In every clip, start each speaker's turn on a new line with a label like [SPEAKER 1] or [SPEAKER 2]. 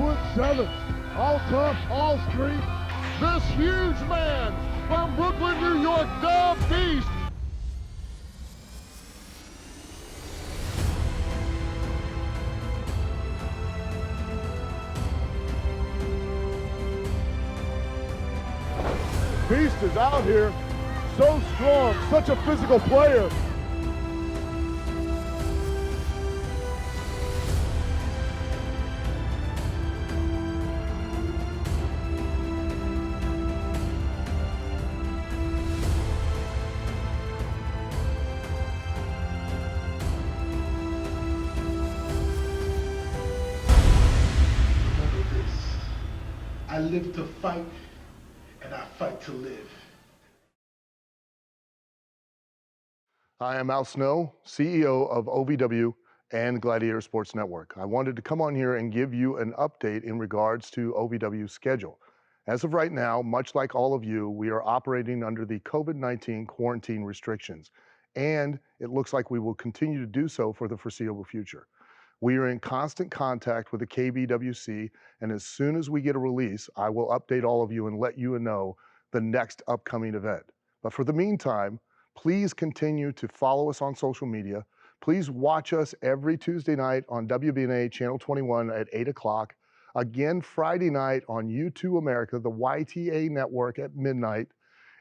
[SPEAKER 1] 5'7", all tough, all street. This huge man from Brooklyn, New York, the Beast. Beast is out here, so strong, such a physical player.
[SPEAKER 2] I live to fight, and I fight to live.
[SPEAKER 1] I am Al Snow, CEO of OVW and Gladiator Sports Network. I wanted to come on here and give you an update in regards to OVW's schedule. As of right now, much like all of you, we are operating under the COVID-19 quarantine restrictions, and it looks like we will continue to do so for the foreseeable future. We are in constant contact with the KBWC, and as soon as we get a release, I will update all of you and let you know the next upcoming event. But for the meantime, please continue to follow us on social media. Please watch us every Tuesday night on WBNA Channel 21 at 8 o'clock. Again, Friday night on U2 America, the YTA network at midnight.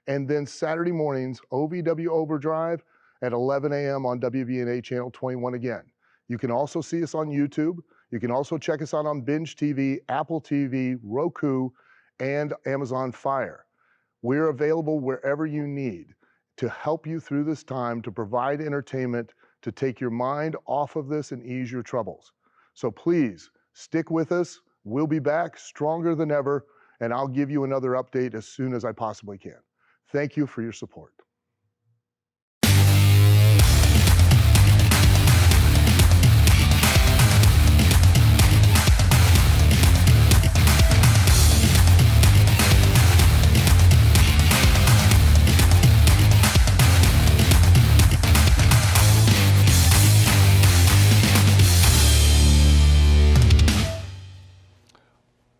[SPEAKER 1] And then Saturday mornings, OVW Overdrive at 11 a.m. on WBNA Channel 21 again. You can also see us on YouTube. You can also check us out on Binge TV, Apple TV, Roku, and Amazon Fire. We're available wherever you need to help you through this time, to provide entertainment, to take your mind off of this and ease your troubles. So please stick with us. We'll be back stronger than ever, and I'll give you another update as soon as I possibly can. Thank you for your support.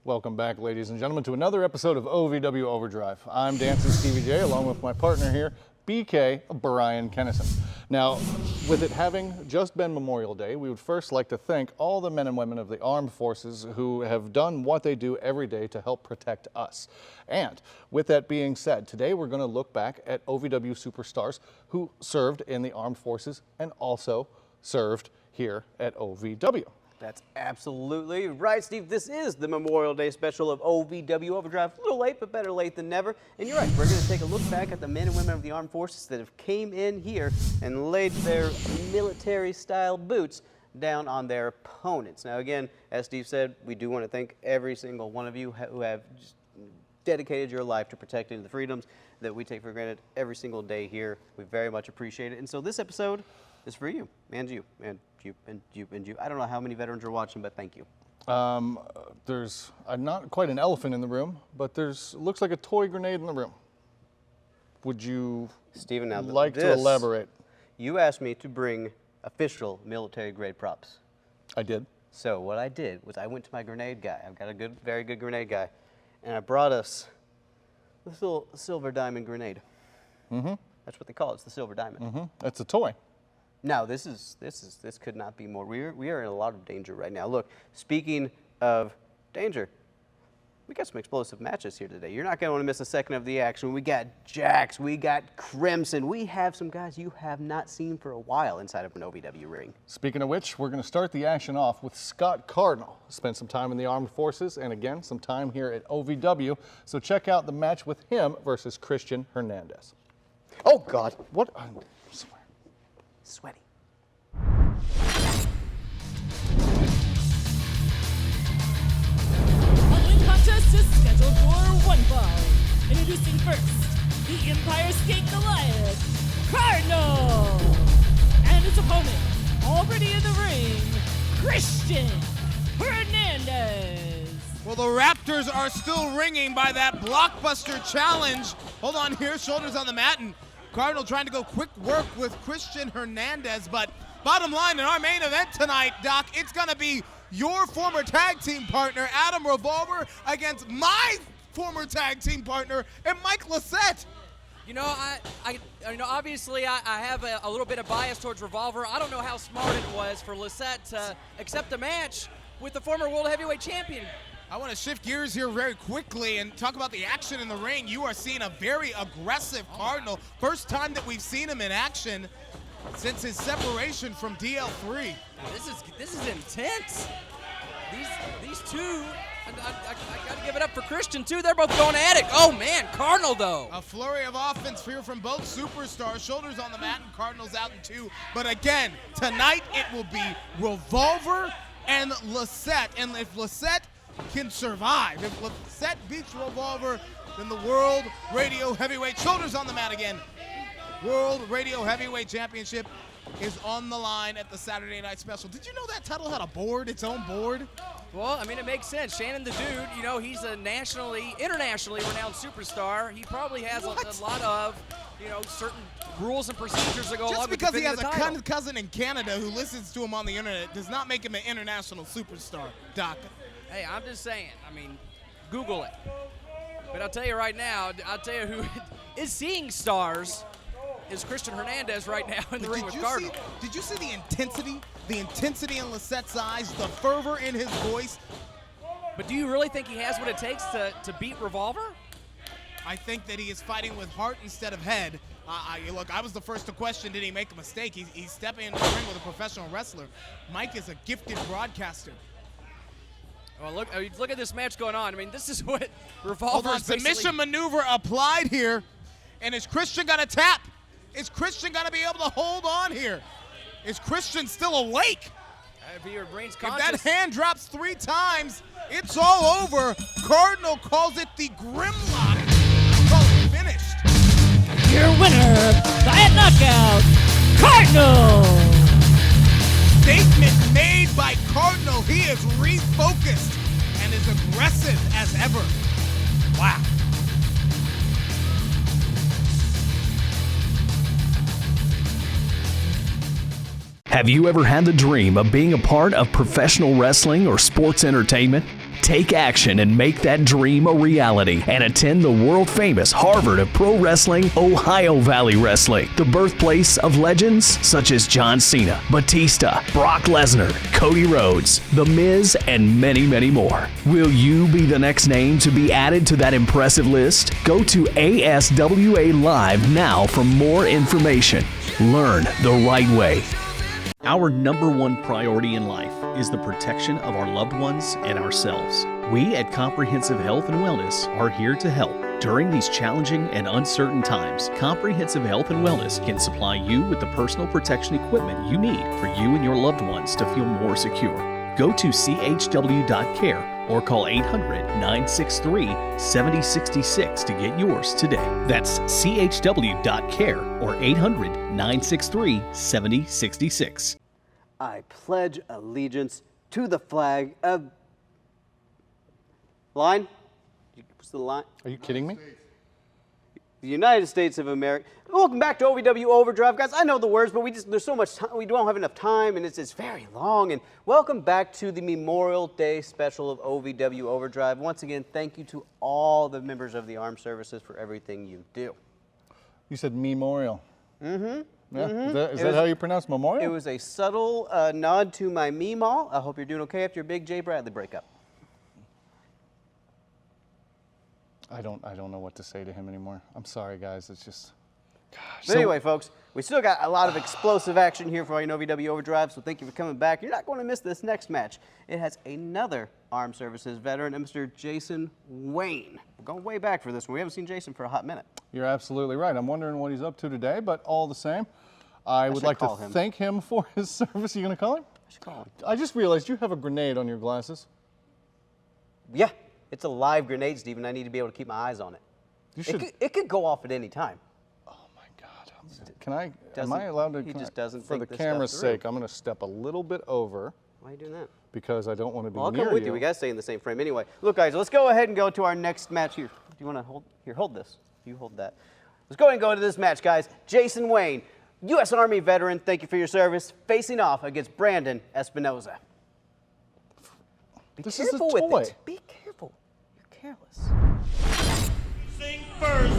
[SPEAKER 3] Welcome back, ladies and gentlemen, to another episode of OVW Overdrive. I'm Dancing Stevie J, along with my partner here, BK Bryan Kennison. Now, with it having just been Memorial Day, we would first like to thank all the men and women of the armed forces who have done what they do every day to help protect us. And with that being said, today we're going to look back at OVW superstars who served in the armed forces and also served here at OVW.
[SPEAKER 4] That's absolutely right, Steve. This is the Memorial Day special of OVW Overdrive. A little late, but better late than never. And you're right, we're going to take a look back at the men and women of the armed forces that have came in here and laid their military-style boots down on their opponents. Now, again, as Steve said, we do want to thank every single one of you who have just dedicated your life to protecting the freedoms that we take for granted every single day here. We very much appreciate it. And so this episode is for you, and you, and you, and you, and you. I don't know how many veterans are watching, but thank you.
[SPEAKER 3] There's not quite an elephant in the room, but looks like a toy grenade in the room. Would you,
[SPEAKER 4] Stephen, now
[SPEAKER 3] like to elaborate?
[SPEAKER 4] You asked me to bring official military-grade props.
[SPEAKER 3] I did.
[SPEAKER 4] So what I did was I went to my grenade guy. I've got a very good grenade guy, and I brought us this little silver diamond grenade. Mm-hmm. That's what they call it. It's the silver diamond.
[SPEAKER 3] Mm-hmm. It's a toy.
[SPEAKER 4] No, this could not be more. We are in a lot of danger right now. Look, speaking of danger, we got some explosive matches here today. You're not going to want to miss a second of the action. We got Jax, we got Crimson. We have some guys you have not seen for a while inside of an OVW ring.
[SPEAKER 3] Speaking of which, we're going to start the action off with Scott Cardinal. Spent some time in the armed forces and again, some time here at OVW. So check out the match with him versus Christian Hernandez.
[SPEAKER 4] Oh, God.
[SPEAKER 3] What?
[SPEAKER 4] Sweaty.
[SPEAKER 5] Following contest is scheduled for one fall. Introducing first, the Empire State Goliath, Cardinal, and his opponent, already in the ring, Christian Hernandez.
[SPEAKER 6] Well, the Raptors are still ringing by that blockbuster challenge. Hold on here, shoulders on the mat, and Cardinal trying to go quick work with Christian Hernandez, but bottom line in our main event tonight, Doc, it's going to be your former tag team partner, Adam Revolver, against my former tag team partner, and Mike Lissette.
[SPEAKER 7] You know, obviously I have a little bit of bias towards Revolver. I don't know how smart it was for Lissette to accept a match with the former World Heavyweight Champion.
[SPEAKER 6] I want to shift gears here very quickly and talk about the action in the ring. You are seeing a very aggressive Cardinal. First time that we've seen him in action since his separation from DL3.
[SPEAKER 7] This is intense. These two, I got to give it up for Christian too. They're both going at it. Oh man, Cardinal though.
[SPEAKER 6] A flurry of offense here from both superstars. Shoulders on the mat and Cardinals out in 2. But again, tonight it will be Revolver and Lissette. And if Lissette can survive, if Lissette beats Revolver, then the World Radio Heavyweight, shoulders on the mat again, World Radio Heavyweight Championship is on the line at the Saturday Night Special. Did you know that title had a board, its own board?
[SPEAKER 7] Well, I mean, it makes sense. Shannon the Dude, you know, he's a internationally renowned superstar. He probably has a lot of, you know, certain rules and procedures that go along with
[SPEAKER 6] Just because he has
[SPEAKER 7] a
[SPEAKER 6] cousin in Canada who listens to him on the internet does not make him an international superstar, Doc.
[SPEAKER 7] Hey, I'm just saying. I mean, Google it. But I'll tell you right now, I'll tell you who is seeing stars is Christian Hernandez right now in the ring with Cardinal.
[SPEAKER 6] Did you see the intensity? The intensity in Lissette's eyes, the fervor in his voice.
[SPEAKER 7] But do you really think he has what it takes to beat Revolver?
[SPEAKER 6] I think that he is fighting with heart instead of head. Look, I was the first to question, did he make a mistake? He's stepping into the ring with a professional wrestler. Mike is a gifted broadcaster.
[SPEAKER 7] Well, look at this match going on. I mean, this is what Revolver
[SPEAKER 6] Hold on,
[SPEAKER 7] is basically...
[SPEAKER 6] submission maneuver applied here. And is Christian going to tap? Is Christian going to be able to hold on here? Is Christian still awake?
[SPEAKER 7] If your brain's
[SPEAKER 6] If
[SPEAKER 7] conscious.
[SPEAKER 6] that hand drops 3 times, it's all over. Cardinal calls it the Grimlock. Call it finished.
[SPEAKER 5] Your winner by a knockout, Cardinal.
[SPEAKER 6] Statement made by Cardinal. He is refocused and is aggressive as ever. Wow.
[SPEAKER 8] Have you ever had the dream of being a part of professional wrestling or sports entertainment? Take action and make that dream a reality and attend the world-famous Harvard of Pro Wrestling, Ohio Valley Wrestling, the birthplace of legends such as John Cena, Batista, Brock Lesnar, Cody Rhodes, The Miz, and many, many more. Will you be the next name to be added to that impressive list? Go to ASWA Live now for more information. Learn the right way. Our number one priority in life is the protection of our loved ones and ourselves. We at Comprehensive Health and Wellness are here to help. During these challenging and uncertain times, Comprehensive Health and Wellness can supply you with the personal protection equipment you need for you and your loved ones to feel more secure. Go to chw.care or call 800-963-7066 to get yours today. That's chw.care or 800-963-7066.
[SPEAKER 4] I pledge allegiance to the flag of... Line? What's the line?
[SPEAKER 3] Are you kidding me?
[SPEAKER 4] The United States of America. Welcome back to OVW Overdrive, guys. I know the words, but there's so much time. We don't have enough time, and it's very long. And welcome back to the Memorial Day special of OVW Overdrive. Once again, thank you to all the members of the armed services for everything you do.
[SPEAKER 3] You said memorial.
[SPEAKER 4] Mm-hmm.
[SPEAKER 3] Yeah.
[SPEAKER 4] Mm-hmm.
[SPEAKER 3] Is that how you pronounce memorial?
[SPEAKER 4] It was a subtle nod to my Meemaw. I hope you're doing okay after your big Jay Bradley breakup.
[SPEAKER 3] I don't know what to say to him anymore. I'm sorry, guys. It's just...
[SPEAKER 4] But anyway, folks, we still got a lot of explosive action here for you in OVW Overdrive, so thank you for coming back. You're not going to miss this next match. It has another armed services veteran, Mr. Jason Wayne. We're going way back for this one. We haven't seen Jason for a hot minute.
[SPEAKER 3] You're absolutely right. I'm wondering what he's up to today, but all the same, I would like to thank him for his service. Are you going to call him?
[SPEAKER 4] I should call him.
[SPEAKER 3] I just realized you have a grenade on your glasses.
[SPEAKER 4] Yeah, it's a live grenade, Stephen. I need to be able to keep my eyes on it.
[SPEAKER 3] You should.
[SPEAKER 4] It could go off at any time.
[SPEAKER 3] Can I? Am I allowed to?
[SPEAKER 4] He just doesn't.
[SPEAKER 3] For the camera's sake, I'm going to step a little bit over.
[SPEAKER 4] Why are you doing that?
[SPEAKER 3] Because I don't want to be
[SPEAKER 4] I'll
[SPEAKER 3] near
[SPEAKER 4] come with you. We got to stay in the same frame anyway. Look, guys, let's go ahead and go to our next match here. Do you want to hold? Here, hold this. You hold that. Let's go ahead and go to this match, guys. Jason Wayne, U.S. Army veteran. Thank you for your service. Facing off against Brandon Espinoza.
[SPEAKER 3] This is a
[SPEAKER 4] careful
[SPEAKER 3] toy.
[SPEAKER 4] with it. Be careful. You're careless.
[SPEAKER 9] Sing first,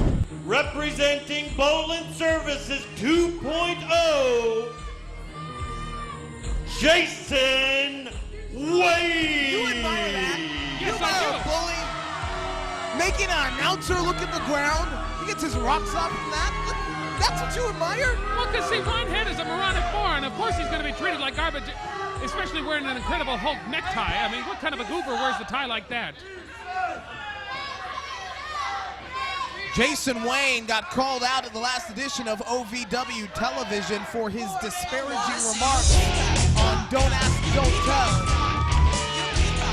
[SPEAKER 9] representing Bowling Services 2.0, Jason Wade.
[SPEAKER 6] You admire that?
[SPEAKER 7] Yes,
[SPEAKER 6] You admire a bully making an announcer look at the ground. He gets his rocks off from that. That's what you admire?
[SPEAKER 10] Well, because see, Winehead is a moronic moron. Of course he's going to be treated like garbage, especially wearing an Incredible Hulk necktie. I mean, what kind of a goober wears the tie like that?
[SPEAKER 6] Jason Wayne got called out at the last edition of OVW Television for his disparaging remarks on Don't Ask, Don't Tell.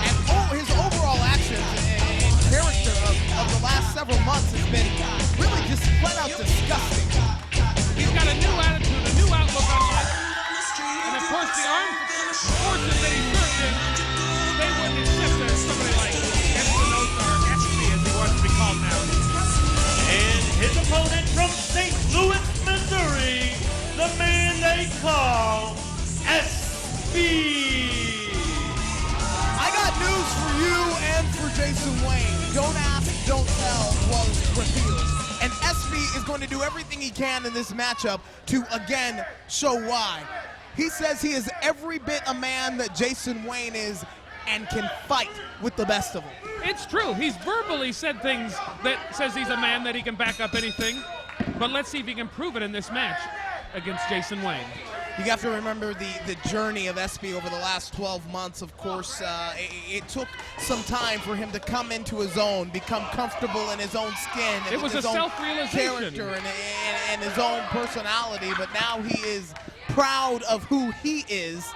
[SPEAKER 6] And his overall actions and character of the last several months has been really just flat out disgusting.
[SPEAKER 10] He's got a new attitude, a new outlook on life. And of course, the armed forces that he served in, they wouldn't accept somebody like Espinosa or SP, as he wants to be called now.
[SPEAKER 9] And his opponent from St. Louis, Missouri, the man they call SB.
[SPEAKER 6] I got news for you and for Jason Wayne. Don't Ask, Don't Tell was revealed. And SB is going to do everything he can in this matchup to, again, show why. He says he is every bit a man that Jason Wayne is and can fight with the best of them.
[SPEAKER 10] It's true. He's verbally said things that says he's a man that he can back up anything. But let's see if he can prove it in this match against Jason Wayne.
[SPEAKER 6] You have to remember the journey of SB over the last 12 months. Of course, it took some time for him to come into his own, become comfortable in his own skin. And
[SPEAKER 10] it was
[SPEAKER 6] his
[SPEAKER 10] a
[SPEAKER 6] own
[SPEAKER 10] self-realization.
[SPEAKER 6] character and his own personality, but now he is proud of who he is.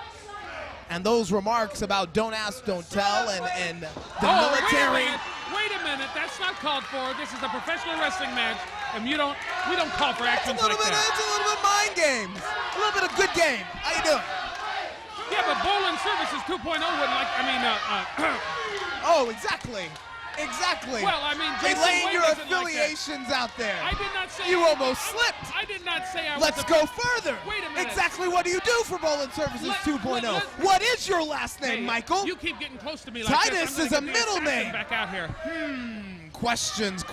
[SPEAKER 6] And those remarks about don't ask, don't tell, and the military.
[SPEAKER 10] Wait a minute, that's not called for. This is a professional wrestling match, and we don't call for actions like that.
[SPEAKER 6] It's a little bit mind games, a little bit of good game. How you doing?
[SPEAKER 10] Yeah, but Bowling Services 2.0 wouldn't like.
[SPEAKER 6] Oh, exactly. Exactly.
[SPEAKER 10] Well, I mean,
[SPEAKER 6] they
[SPEAKER 10] Jason
[SPEAKER 6] laying
[SPEAKER 10] Wayne
[SPEAKER 6] your
[SPEAKER 10] doesn't
[SPEAKER 6] affiliations out there.
[SPEAKER 10] I did not say.
[SPEAKER 6] You almost slipped.
[SPEAKER 10] I did not say I was.
[SPEAKER 6] Let's go further.
[SPEAKER 10] Wait a minute.
[SPEAKER 6] Exactly what do you do for Bowling Services 2.0? What is your last name,
[SPEAKER 10] Hey,
[SPEAKER 6] Michael?
[SPEAKER 10] You keep getting close to me like
[SPEAKER 6] Titus
[SPEAKER 10] this.
[SPEAKER 6] is a middle name.
[SPEAKER 10] Back out here.
[SPEAKER 6] Questions.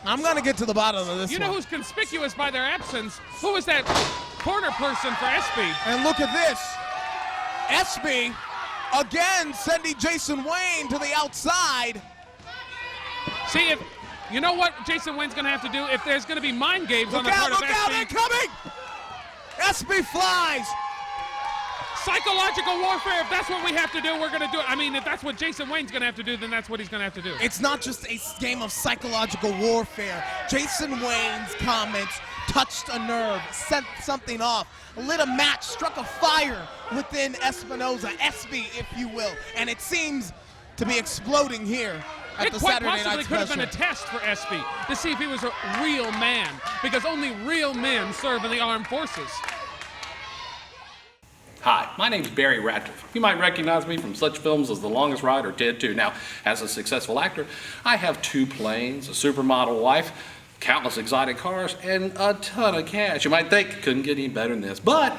[SPEAKER 6] I'm going to get to the bottom of this
[SPEAKER 10] You
[SPEAKER 6] one.
[SPEAKER 10] know who's conspicuous by their absence? Who was that corner person for SB?
[SPEAKER 6] And look at this. SB, again, sending Jason Wayne to the outside.
[SPEAKER 10] See, if you know what Jason Wayne's going to have to do, if there's going to be mind games on the part of SB.
[SPEAKER 6] Look out, they're coming! SB flies.
[SPEAKER 10] Psychological warfare, if that's what we have to do, we're going to do it. I mean, if that's what Jason Wayne's going to have to do, then that's what he's going to have to do.
[SPEAKER 6] It's not just a game of psychological warfare. Jason Wayne's comments touched a nerve, sent something off, lit a match, struck a fire within Espinosa, SB, if you will. And it seems to be exploding here at the Saturday Night Special.
[SPEAKER 10] It quite possibly could have been a test for SB to see if he was a real man, because only real men serve in the armed forces.
[SPEAKER 11] Hi, my name's Barry Ratcliffe. You might recognize me from such films as The Longest Ride or Dead 2. Now, as a successful actor, I have 2 planes, a supermodel wife, countless exotic cars, and a ton of cash. You might think it couldn't get any better than this, but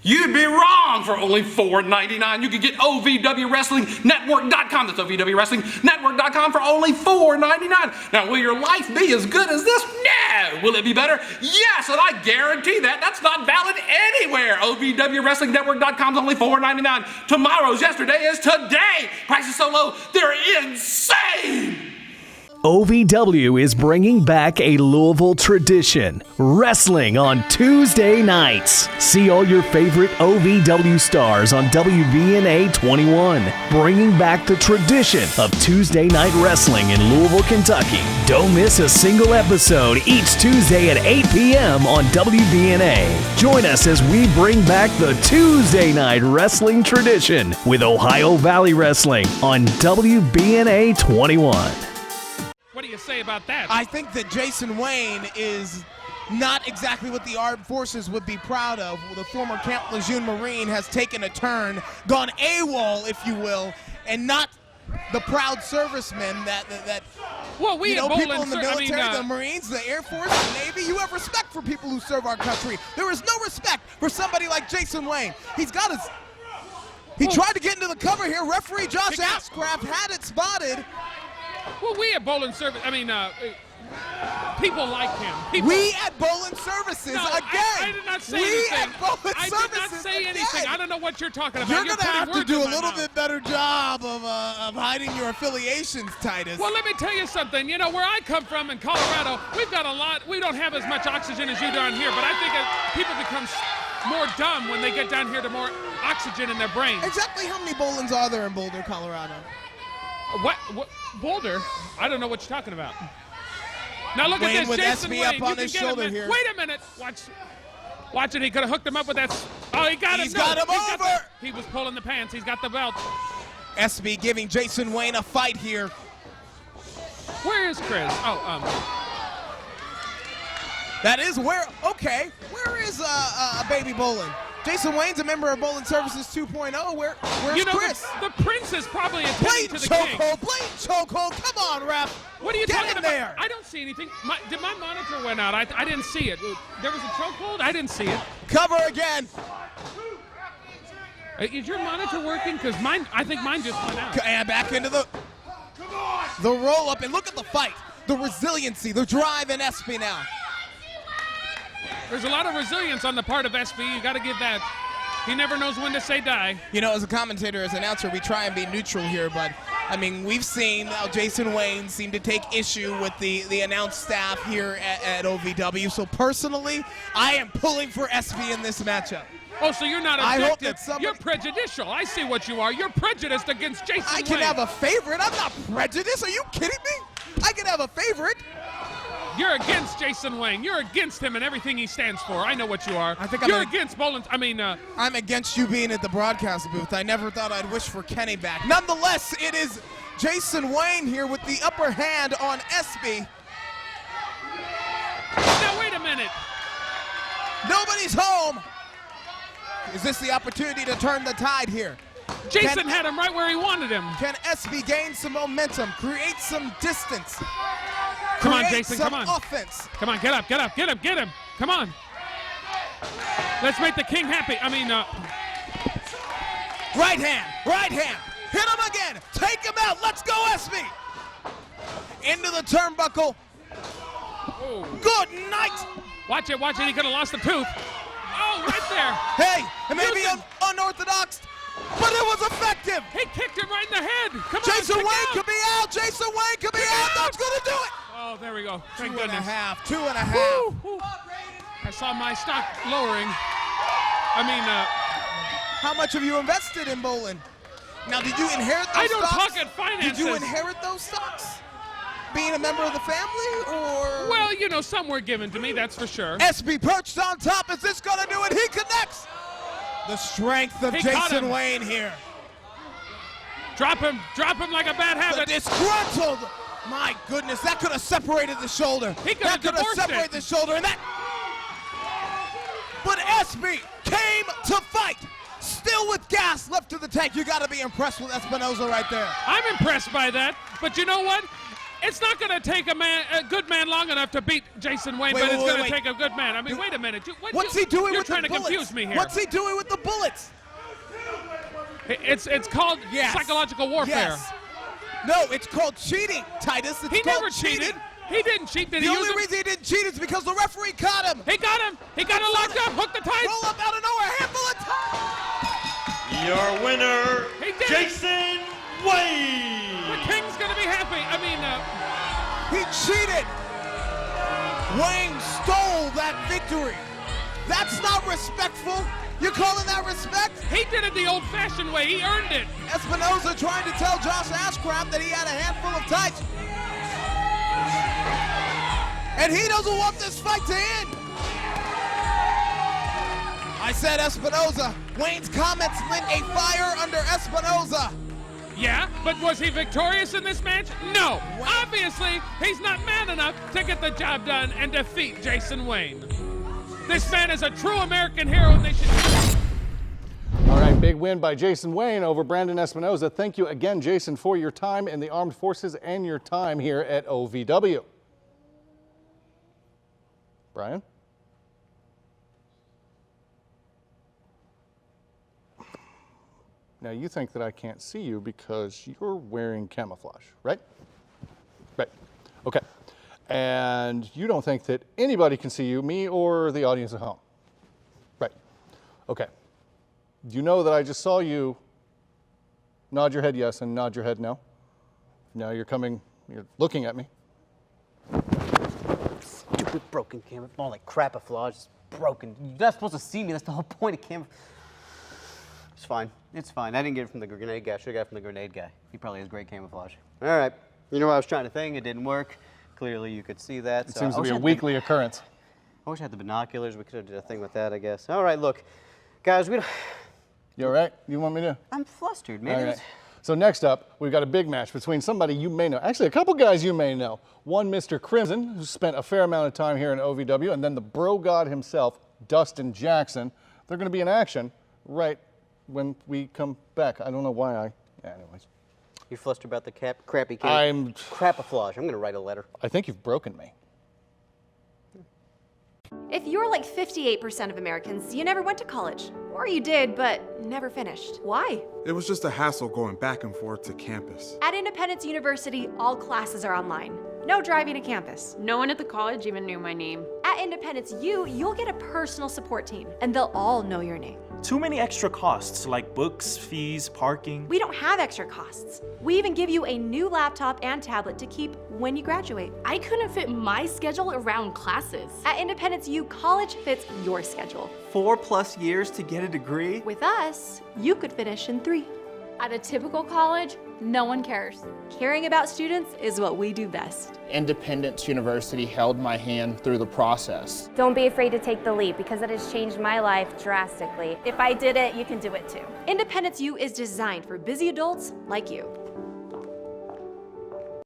[SPEAKER 11] you'd be wrong. For only $4.99, you can get OVWWrestlingNetwork.com. That's OVWWrestlingNetwork.com for only $4.99. Now, will your life be as good as this? No. Will it be better? Yes, and I guarantee that. That's not valid anywhere. OVWWrestlingNetwork.com is only $4.99. Tomorrow's yesterday is today. Prices so low, they're insane.
[SPEAKER 8] OVW is bringing back a Louisville tradition, wrestling on Tuesday nights. See all your favorite OVW stars on WBNA 21, bringing back the tradition of Tuesday night wrestling in Louisville, Kentucky. Don't miss a single episode each Tuesday at 8 p.m. on WBNA. Join us as we bring back the Tuesday night wrestling tradition with Ohio Valley Wrestling on WBNA 21.
[SPEAKER 10] What do you say about that?
[SPEAKER 6] I think that Jason Wayne is not exactly what the armed forces would be proud of. The former Camp Lejeune Marine has taken a turn, gone AWOL, if you will, and not the proud servicemen that
[SPEAKER 10] well, we
[SPEAKER 6] people
[SPEAKER 10] Bowling,
[SPEAKER 6] in the military, the Marines, the Air Force, the Navy. You have respect for people who serve our country. There is no respect for somebody like Jason Wayne. He's got his He tried to get into the cover here. Referee Josh Ashcraft had it spotted.
[SPEAKER 10] Well, we at Bowling Service, people like him.
[SPEAKER 6] We at Bowling Services,
[SPEAKER 10] no,
[SPEAKER 6] again.
[SPEAKER 10] I did not say
[SPEAKER 6] we
[SPEAKER 10] anything.
[SPEAKER 6] At Bowling
[SPEAKER 10] I
[SPEAKER 6] Services,
[SPEAKER 10] did not say anything.
[SPEAKER 6] again.
[SPEAKER 10] I don't know what you're talking about.
[SPEAKER 6] You're going to have to do a little
[SPEAKER 10] mouth.
[SPEAKER 6] bit better job of hiding your affiliations, Titus.
[SPEAKER 10] Well, let me tell you something. You know, where I come from in Colorado, we've got a lot. We don't have as much oxygen as you down here, but I think people become more dumb when they get down here to more oxygen in their brains.
[SPEAKER 6] Exactly how many bowlings are there in Boulder, Colorado?
[SPEAKER 10] What Boulder? I don't know what you're talking about. Now look
[SPEAKER 6] Wayne
[SPEAKER 10] at this,
[SPEAKER 6] with
[SPEAKER 10] Jason
[SPEAKER 6] SB
[SPEAKER 10] Wayne.
[SPEAKER 6] up on his shoulder here.
[SPEAKER 10] Wait a minute. Watch it. He could have hooked him up with that. Oh, he got him.
[SPEAKER 6] He's got him over.
[SPEAKER 10] He was pulling the pants. He's got the belt.
[SPEAKER 6] SB giving Jason Wayne a fight here.
[SPEAKER 10] Where is Chris?
[SPEAKER 6] That is where. Okay, where is Baby Bowling? Jason Wayne's a member of Bowling Services 2.0. Where's Chris?
[SPEAKER 10] The prince is probably attending to the king.
[SPEAKER 6] Blatant chokehold. Come on, ref.
[SPEAKER 10] What are you talking about?
[SPEAKER 6] There.
[SPEAKER 10] I don't see anything. Did my monitor went out? I didn't see it. There was a chokehold? I didn't see it.
[SPEAKER 6] Cover again.
[SPEAKER 10] Is your monitor working? Because I think mine just went out.
[SPEAKER 6] And back into the roll up. And look at the fight. The resiliency, the drive in SB now.
[SPEAKER 10] There's a lot of resilience on the part of SB. You got to give that. He never knows when to say die.
[SPEAKER 6] You know, as a commentator, as an announcer, we try and be neutral here, but I mean, we've seen how Jason Wayne seem to take issue with the announced staff here at OVW. So personally, I am pulling for SB in this matchup.
[SPEAKER 10] Oh, so you're not objective.
[SPEAKER 6] I hope that somebody...
[SPEAKER 10] You're prejudicial. I see what you are. You're prejudiced against Jason Wayne.
[SPEAKER 6] I can have a favorite. I'm not prejudiced. Are you kidding me? I can have a favorite.
[SPEAKER 10] You're against Jason Wayne. You're against him and everything he stands for. I know what you are.
[SPEAKER 6] I think
[SPEAKER 10] you're against Bowling.
[SPEAKER 6] I'm against you being at the broadcast booth. I never thought I'd wish for Kenny back. Nonetheless, it is Jason Wayne here with the upper hand on SB.
[SPEAKER 10] Now, wait a minute.
[SPEAKER 6] Nobody's home. Is this the opportunity to turn the tide here?
[SPEAKER 10] Jason had him right where he wanted him.
[SPEAKER 6] Can SB gain some momentum, create some distance?
[SPEAKER 10] Come on, Jason, come on.
[SPEAKER 6] Offense.
[SPEAKER 10] Come on, get up. Come on. Let's make the king happy.
[SPEAKER 6] Right hand. Hit him again. Take him out. Let's go, SB. Into the turnbuckle.
[SPEAKER 10] Oh.
[SPEAKER 6] Good night.
[SPEAKER 10] Watch it. He could have lost the tooth. Oh, right there.
[SPEAKER 6] Hey, it may be unorthodox, but it was effective.
[SPEAKER 10] He kicked him right in the head. Come on,
[SPEAKER 6] Jason Wayne could be out. Jason Wayne could be out. That's going to do it.
[SPEAKER 10] Oh, there we go. Thank
[SPEAKER 6] Two
[SPEAKER 10] goodness.
[SPEAKER 6] and a half.
[SPEAKER 10] Woo. I saw my stock lowering.
[SPEAKER 6] How much have you invested in bowling? Now, did you inherit those stocks?
[SPEAKER 10] I don't talk at finances.
[SPEAKER 6] Did you inherit those stocks? Being a member of the family, or?
[SPEAKER 10] Well, some were given to me, that's for sure.
[SPEAKER 6] SB perched on top. Is this going to do it? He connects. The strength of Jason Wayne here.
[SPEAKER 10] Drop him like a bad habit.
[SPEAKER 6] The disgruntled. My goodness, that could have separated the shoulder.
[SPEAKER 10] That could have
[SPEAKER 6] separated the shoulder, and that. But SB came to fight. Still with gas left to the tank. You got to be impressed with Espinoza right there.
[SPEAKER 10] I'm impressed by that, but you know what? It's not going to take a good man long enough to beat Jason Wayne, but it's going to take a good man. Wait a minute.
[SPEAKER 6] What's he doing with the bullets?
[SPEAKER 10] You're trying to confuse me here.
[SPEAKER 6] What's he doing with the bullets?
[SPEAKER 10] It's called psychological warfare.
[SPEAKER 6] Yes. No, it's called cheating, Titus.
[SPEAKER 10] He never cheated. He didn't cheat. Did he use
[SPEAKER 6] The only reason he didn't cheat is because the referee caught him.
[SPEAKER 10] He got him. He got him locked up. Hooked the tights.
[SPEAKER 6] Roll up out of nowhere. Handful of time.
[SPEAKER 9] Your winner, Jason Wayne.
[SPEAKER 10] The king's going to be happy.
[SPEAKER 6] He cheated. Wayne stole that victory. That's not respectful. You're calling that respect?
[SPEAKER 10] He did it the old-fashioned way. He earned it.
[SPEAKER 6] Espinoza trying to tell Josh Ashcraft that he had a handful of tights. And he doesn't want this fight to end. I said Espinoza. Wayne's comments lit a fire under Espinoza.
[SPEAKER 10] Yeah, but was he victorious in this match? No. Obviously, he's not man enough to get the job done and defeat Jason Wayne. This man is a true American hero, and they should...
[SPEAKER 3] All right, big win by Jason Wayne over Brandon Espinoza. Thank you again, Jason, for your time in the Armed Forces and your time here at OVW. Bryan? Now, you think that I can't see you because you're wearing camouflage, right? Right. Okay. And you don't think that anybody can see you, me or the audience at home? Right. Okay. You know that I just saw you nod your head yes and nod your head no. Now you're looking at me.
[SPEAKER 4] Stupid broken camera. More like camouflage. It's broken. You're not supposed to see me. That's the whole point of camera. It's fine. It's fine. I didn't get it from the grenade guy. I should have got it from the grenade guy. He probably has great camouflage. All right. You know what I was trying to think? It didn't work. Clearly, you could see that.
[SPEAKER 3] It seems to be a weekly occurrence.
[SPEAKER 4] I wish I had the binoculars. We could have did a thing with that, I guess. All right, look. Guys, we don't...
[SPEAKER 3] You all right? You want me to?
[SPEAKER 4] I'm flustered, man.
[SPEAKER 3] All right. So next up, we've got a big match between somebody you may know. Actually, a couple guys you may know. One, Mr. Crimson, who spent a fair amount of time here in OVW, and then the bro god himself, Dustin Jackson. They're going to be in action right when we come back. I don't know why anyways.
[SPEAKER 4] You're flustered about the crappy camera? Crapouflage. I'm going to write a letter.
[SPEAKER 3] I think you've broken me.
[SPEAKER 12] If you're like 58% of Americans, you never went to college. Or you did, but never finished. Why?
[SPEAKER 13] It was just a hassle going back and forth to campus.
[SPEAKER 12] At Independence University, all classes are online. No driving to campus.
[SPEAKER 14] No one at the college even knew my name.
[SPEAKER 12] At Independence U, you'll get a personal support team, and they'll all know your name.
[SPEAKER 15] Too many extra costs, like books, fees, parking.
[SPEAKER 12] We don't have extra costs. We even give you a new laptop and tablet to keep when you graduate.
[SPEAKER 14] I couldn't fit my schedule around classes.
[SPEAKER 12] At Independence U, college fits your schedule.
[SPEAKER 15] 4+ years to get a degree?
[SPEAKER 12] With us, you could finish in 3.
[SPEAKER 14] At a typical college, no one cares.
[SPEAKER 12] Caring about students is what we do best.
[SPEAKER 16] Independence University held my hand through the process.
[SPEAKER 17] Don't be afraid to take the leap because it has changed my life drastically. If I did it, you can do it too.
[SPEAKER 12] Independence U is designed for busy adults like you.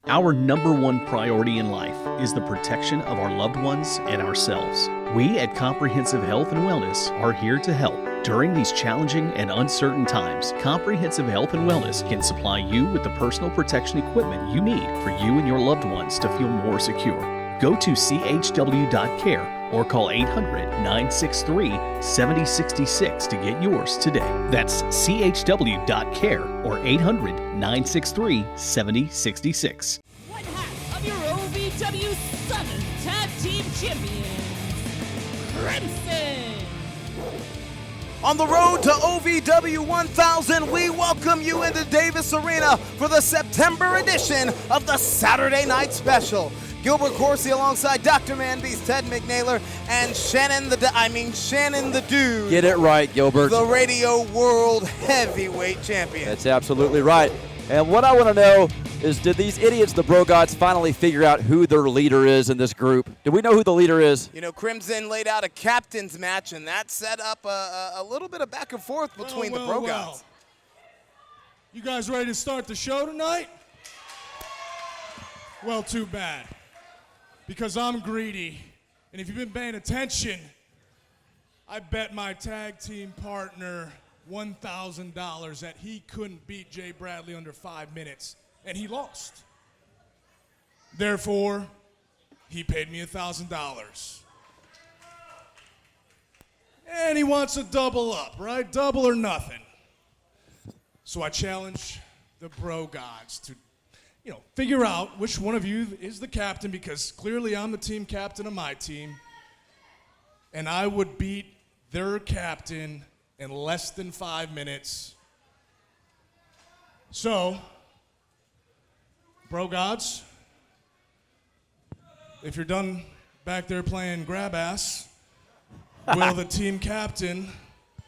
[SPEAKER 8] Our number one priority in life is the protection of our loved ones and ourselves. We at Comprehensive Health and Wellness are here to help. During these challenging and uncertain times, Comprehensive Health and Wellness can supply you with the personal protection equipment you need for you and your loved ones to feel more secure. Go to chw.care or call 800-963-7066 to get yours today. That's chw.care or 800-963-7066.
[SPEAKER 5] One half of your OVW Southern Tag Team Champions, Crimson.
[SPEAKER 18] On the road to OVW 1000, we welcome you into Davis Arena for the September edition of the Saturday Night Special. Gilbert Corsi alongside Dr. Manbeast, Ted McNaylor, and Shannon the Dude.
[SPEAKER 19] Get it right, Gilbert.
[SPEAKER 18] The Radio World Heavyweight Champion.
[SPEAKER 19] That's absolutely right. And what I want to know is, did these idiots, the Bro Gods, finally figure out who their leader is in this group? Do we know who the leader is?
[SPEAKER 18] You know, Crimson laid out a captain's match, and that set up a little bit of back and forth between the Bro Gods.
[SPEAKER 20] You guys ready to start the show tonight? Well, too bad. Because I'm greedy, and if you've been paying attention, I bet my tag team partner $1,000 that he couldn't beat Jay Bradley under 5 minutes, and he lost. Therefore, he paid me $1,000. And he wants to double up, right? Double or nothing. So I challenge the Bro Gods to, figure out which one of you is the captain, because clearly I'm the team captain of my team, and I would beat their captain in less than 5 minutes. So, Bro Gods, if you're done back there playing grab ass, will the team captain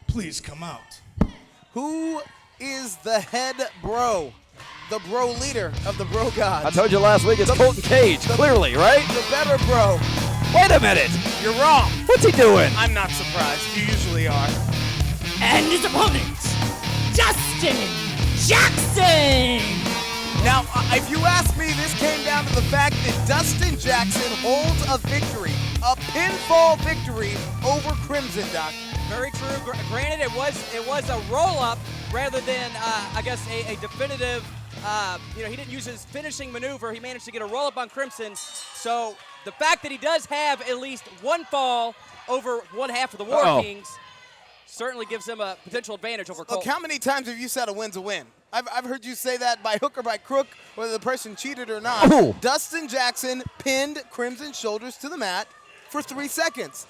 [SPEAKER 20] please come out?
[SPEAKER 18] Who is the head bro? The bro leader of the Bro Gods.
[SPEAKER 19] I told you last week it's Colton Cage, clearly, right?
[SPEAKER 18] The better bro.
[SPEAKER 19] Wait a minute.
[SPEAKER 18] You're wrong.
[SPEAKER 19] What's he doing?
[SPEAKER 18] I'm not surprised. You usually are.
[SPEAKER 5] And his opponent, Dustin Jackson.
[SPEAKER 18] Now, if you ask me, this came down to the fact that Dustin Jackson holds a victory, a pinfall victory over Crimson, Doc.
[SPEAKER 7] Very true. Granted, it was a roll-up rather than, I guess, a definitive. He didn't use his finishing maneuver. He managed to get a roll-up on Crimson. So the fact that he does have at least one fall over one half of the War Kings certainly gives him a potential advantage over Colton.
[SPEAKER 18] Look, how many times have you said a win's a win? I've heard you say that by hook or by crook, whether the person cheated or not.
[SPEAKER 19] Ooh.
[SPEAKER 18] Dustin Jackson pinned Crimson's shoulders to the mat for 3 seconds.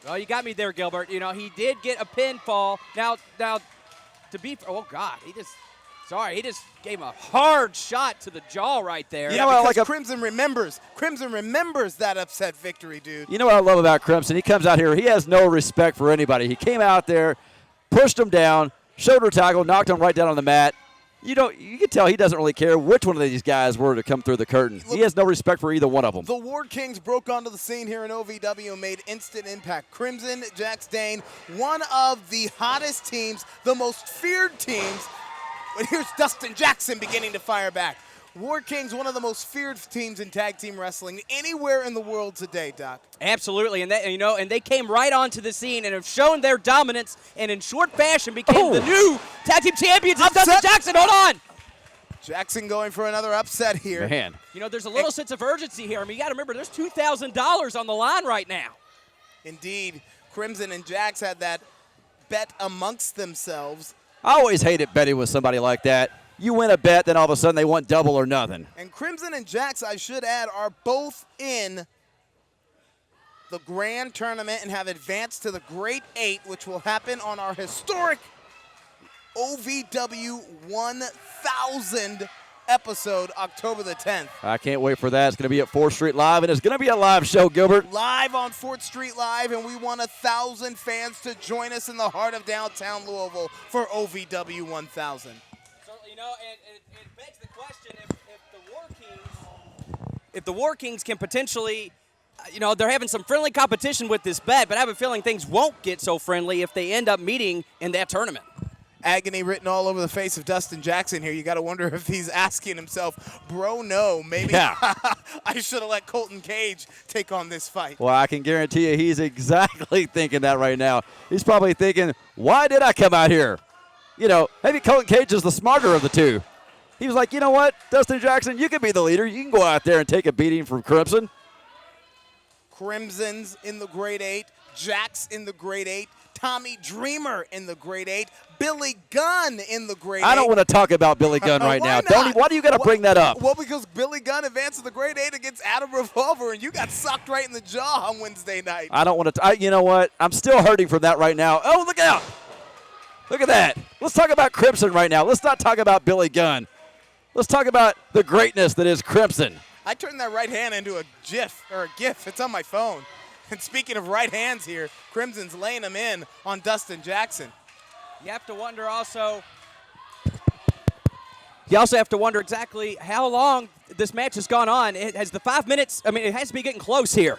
[SPEAKER 7] Well, you got me there, Gilbert. You know, he did get a pinfall. Now, to be, oh God, he just gave him a hard shot to the jaw right there.
[SPEAKER 19] You know what,
[SPEAKER 18] because Crimson remembers that upset victory, dude.
[SPEAKER 19] You know what I love about Crimson? He comes out here, he has no respect for anybody. He came out there, pushed him down, shoulder tackle, knocked him right down on the mat. You can tell he doesn't really care which one of these guys were to come through the curtain. He has no respect for either one of them.
[SPEAKER 18] The War Kings broke onto the scene here in OVW and made instant impact. Crimson, Jax Dane, one of the hottest teams, the most feared teams. But here's Dustin Jackson beginning to fire back. War Kings, one of the most feared teams in tag team wrestling anywhere in the world today, Doc.
[SPEAKER 7] Absolutely, and they came right onto the scene and have shown their dominance, and in short fashion became the new tag team champions. It's Dustin Jackson. Hold on.
[SPEAKER 18] Jackson going for another upset here.
[SPEAKER 19] Man.
[SPEAKER 7] You know, there's a little sense of urgency here. I mean, you got to remember, there's $2,000 on the line right now.
[SPEAKER 18] Indeed, Crimson and Jax had that bet amongst themselves.
[SPEAKER 19] I always hated betting with somebody like that. You win a bet, then all of a sudden they want double or nothing.
[SPEAKER 18] And Crimson and Jax, I should add, are both in the Grand Tournament and have advanced to the Great 8, which will happen on our historic OVW 1000 episode, October the 10th.
[SPEAKER 19] I can't wait for that. It's going to be at 4th Street Live, and it's going to be a live show, Gilbert.
[SPEAKER 18] Live on 4th Street Live, and we want 1,000 fans to join us in the heart of downtown Louisville for OVW 1000.
[SPEAKER 7] You know, and it begs the question if the War Kings can potentially, you know, they're having some friendly competition with this bet, but I have a feeling things won't get so friendly if they end up meeting in that tournament.
[SPEAKER 18] Agony written all over the face of Dustin Jackson here. You got to wonder if he's asking himself, bro, no, maybe I should have let Colton Cage take on this fight.
[SPEAKER 19] Well, I can guarantee you he's exactly thinking that right now. He's probably thinking, why did I come out here? You know, maybe Colton Cage is the smarter of the two. He was like, you know what, Dustin Jackson, you can be the leader. You can go out there and take a beating from Crimson.
[SPEAKER 18] Crimson's in the Great 8. Jax in the Great 8. Tommy Dreamer in the Great 8. Billy Gunn in the Great 8.
[SPEAKER 19] I don't want to talk about Billy Gunn right now. Why do you got to bring that up?
[SPEAKER 18] Well, because Billy Gunn advanced to the Great 8 against Adam Revolver, and you got socked right in the jaw on Wednesday night.
[SPEAKER 19] I don't want to. You know what? I'm still hurting from that right now. Oh, look out. Look at that. Let's talk about Crimson right now. Let's not talk about Billy Gunn. Let's talk about the greatness that is Crimson.
[SPEAKER 18] I turned that right hand into a GIF, or a GIF. It's on my phone. And speaking of right hands here, Crimson's laying them in on Dustin Jackson.
[SPEAKER 7] You have to wonder also. You also have to wonder exactly how long this match has gone on. It has the 5 minutes. I mean, it has to be getting close here.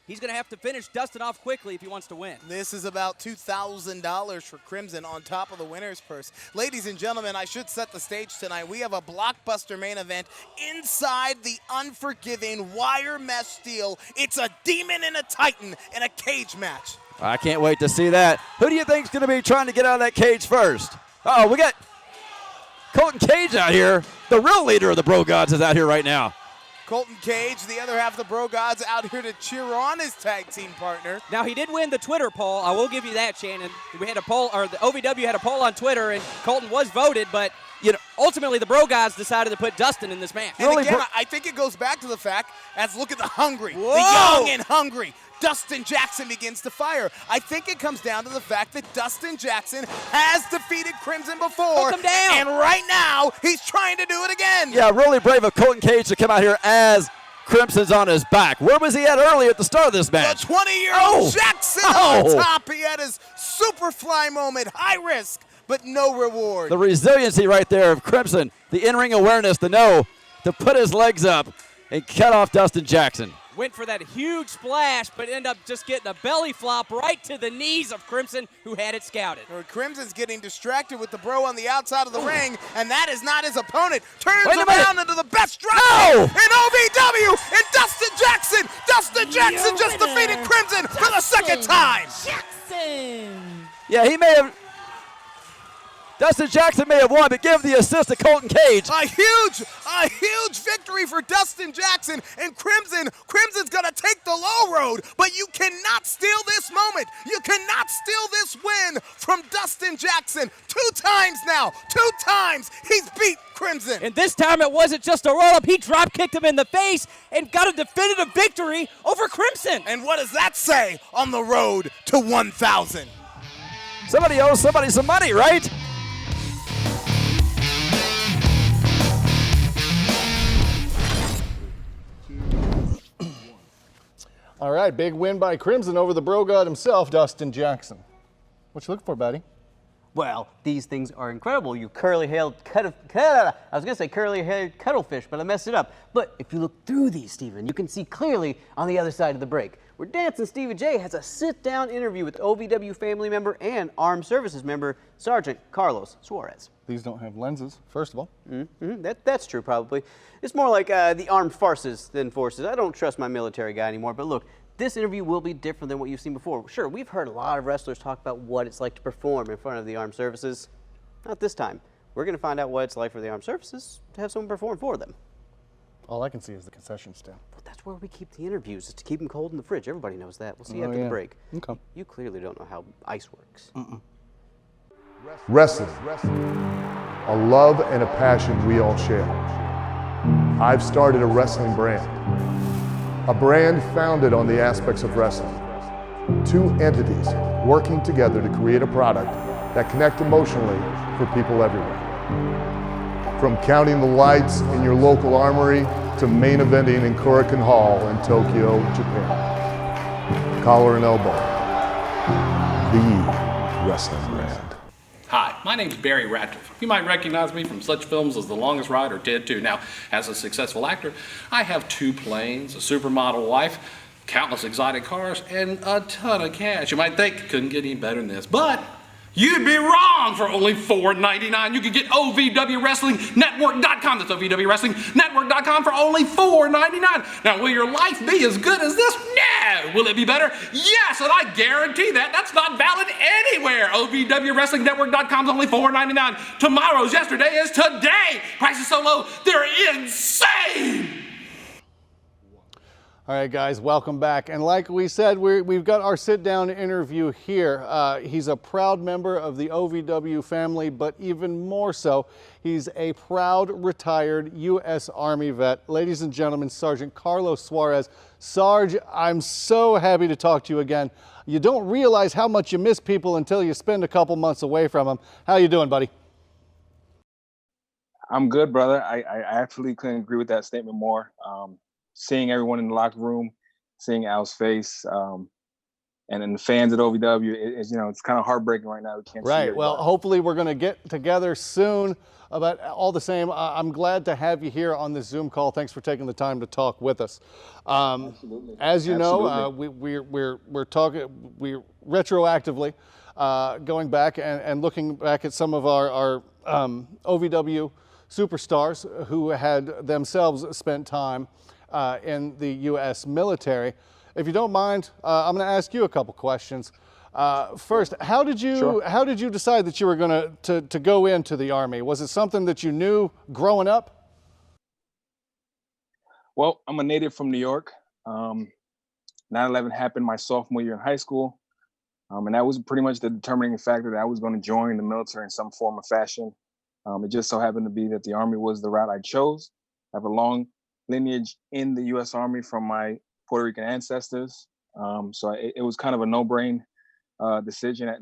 [SPEAKER 7] He's going to have to finish Dustin off quickly if he wants to win.
[SPEAKER 18] This is about $2,000 for Crimson on top of the winner's purse. Ladies and gentlemen, I should set the stage tonight. We have a blockbuster main event inside the unforgiving wire mesh steel. It's a demon and a titan in a cage match.
[SPEAKER 19] I can't wait to see that. Who do you think is going to be trying to get out of that cage first? Uh-oh, we got Colton Cage out here. The real leader of the Bro Gods is out here right now.
[SPEAKER 18] Colton Cage, the other half of the Bro Gods, out here to cheer on his tag team partner.
[SPEAKER 7] Now, he did win the Twitter poll. I will give you that, Shannon. We had a poll, or the OVW had a poll on Twitter, and Colton was voted, but you know, ultimately the Bro Gods decided to put Dustin in this match.
[SPEAKER 18] And again, I think it goes back to the fact, as look at the hungry, the young and hungry. Dustin Jackson begins to fire. I think it comes down to the fact that Dustin Jackson has defeated Crimson before.
[SPEAKER 7] Knock him down.
[SPEAKER 18] And right now, he's trying to do it again.
[SPEAKER 19] Yeah, really brave of Colton Cage to come out here as Crimson's on his back. Where was he at earlier at the start of this match?
[SPEAKER 18] The 20-year-old Jackson on top. He had his super fly moment. High risk, but no reward.
[SPEAKER 19] The resiliency right there of Crimson. The in-ring awareness to know to put his legs up and cut off Dustin Jackson.
[SPEAKER 7] Went for that huge splash, but ended up just getting a belly flop right to the knees of Crimson, who had it scouted.
[SPEAKER 18] Crimson's getting distracted with the Bro on the outside of the ring, and that is not his opponent. Turns around into the best driver in OVW, and Dustin Jackson. Dustin Jackson just defeated Crimson for the second time.
[SPEAKER 5] Jackson.
[SPEAKER 19] Yeah, he may have. Dustin Jackson may have won, but give the assist to Colton Cage.
[SPEAKER 18] A huge victory for Dustin Jackson and Crimson. Crimson's gonna take the low road, but you cannot steal this moment. You cannot steal this win from Dustin Jackson. 2 times now, 2 times he's beat Crimson.
[SPEAKER 21] And this time it wasn't just a roll-up. He drop-kicked him in the face and got a definitive victory over Crimson.
[SPEAKER 18] And what does that say on the road to 1,000?
[SPEAKER 19] Somebody owes somebody some money, right?
[SPEAKER 3] All right, big win by Crimson over the bro god himself, Dustin Jackson. What you looking for, buddy?
[SPEAKER 4] Well, these things are incredible. You curly-haired I was going to say curly-haired cuttlefish, but I messed it up. But if you look through these, Steven, you can see clearly on the other side of the break, where Dancing Stevie J has a sit-down interview with OVW family member and Armed Services member Sergeant Carlos Suarez.
[SPEAKER 3] These don't have lenses, first of all.
[SPEAKER 4] That's true, probably. It's more like the armed farces than forces. I don't trust my military guy anymore, but look, this interview will be different than what you've seen before. Sure, we've heard a lot of wrestlers talk about what it's like to perform in front of the armed services. Not this time. We're going to find out what it's like for the armed services to have someone perform for them.
[SPEAKER 3] All I can see is the concession stand.
[SPEAKER 4] But that's where we keep the interviews, is to keep them cold in the fridge. Everybody knows that. We'll see you after the break.
[SPEAKER 3] Okay.
[SPEAKER 4] You clearly don't know how ice works.
[SPEAKER 1] Wrestling, a love and a passion we all share. I've started a wrestling brand. A brand founded on the aspects of wrestling. 2 entities working together to create a product that connect emotionally for people everywhere. From counting the lights in your local armory to main eventing in Korakuen Hall in Tokyo, Japan. Collar and elbow, the wrestling brand.
[SPEAKER 11] Hi, my name's Barry Ratcliffe. You might recognize me from such films as The Longest Ride or Ted 2. Now, as a successful actor, I have 2 planes, a supermodel wife, countless exotic cars, and a ton of cash. You might think, couldn't get any better than this, but you'd be wrong. For only $4.99, you can get OVWWrestlingNetwork.com. That's OVWWrestlingNetwork.com for only $4.99. Now, will your life be as good as this? No. Will it be better? Yes, and I guarantee that. That's not valid anywhere. OVWWrestlingNetwork.com is only $4.99. Tomorrow's yesterday is today. Prices so low, they're insane.
[SPEAKER 3] All right, guys, welcome back. And like we said, we've got our sit-down interview here. He's a proud member of the OVW family, but even more so, he's a proud retired U.S. Army vet. Ladies and gentlemen, Sergeant Carlos Suarez. Sarge, I'm so happy to talk to you again. You don't realize how much you miss people until you spend a couple months away from them. How you doing, buddy?
[SPEAKER 22] I'm good, brother. I actually couldn't agree with that statement more. Seeing everyone in the locker room, seeing Al's face, and then the fans at OVW, it's kind of heartbreaking right now. We can't see
[SPEAKER 3] Right. Well, hopefully we're going to get together soon. But all the same, I'm glad to have you here on this Zoom call. Thanks for taking the time to talk with us.
[SPEAKER 22] Absolutely.
[SPEAKER 3] As you know, we're talking retroactively going back and looking back at some of our OVW superstars who had themselves spent time in the U.S. military. If you don't mind, I'm going to ask you a couple questions. First, how did you decide that you were going to go into the Army? Was it something that you knew growing up?
[SPEAKER 22] Well, I'm a native from New York. 9/11 happened my sophomore year in high school, and that was pretty much the determining factor that I was going to join the military in some form or fashion. It just so happened to be that the Army was the route I chose. I have a long lineage in the U.S. Army from my Puerto Rican ancestors. So it was kind of a no-brainer decision at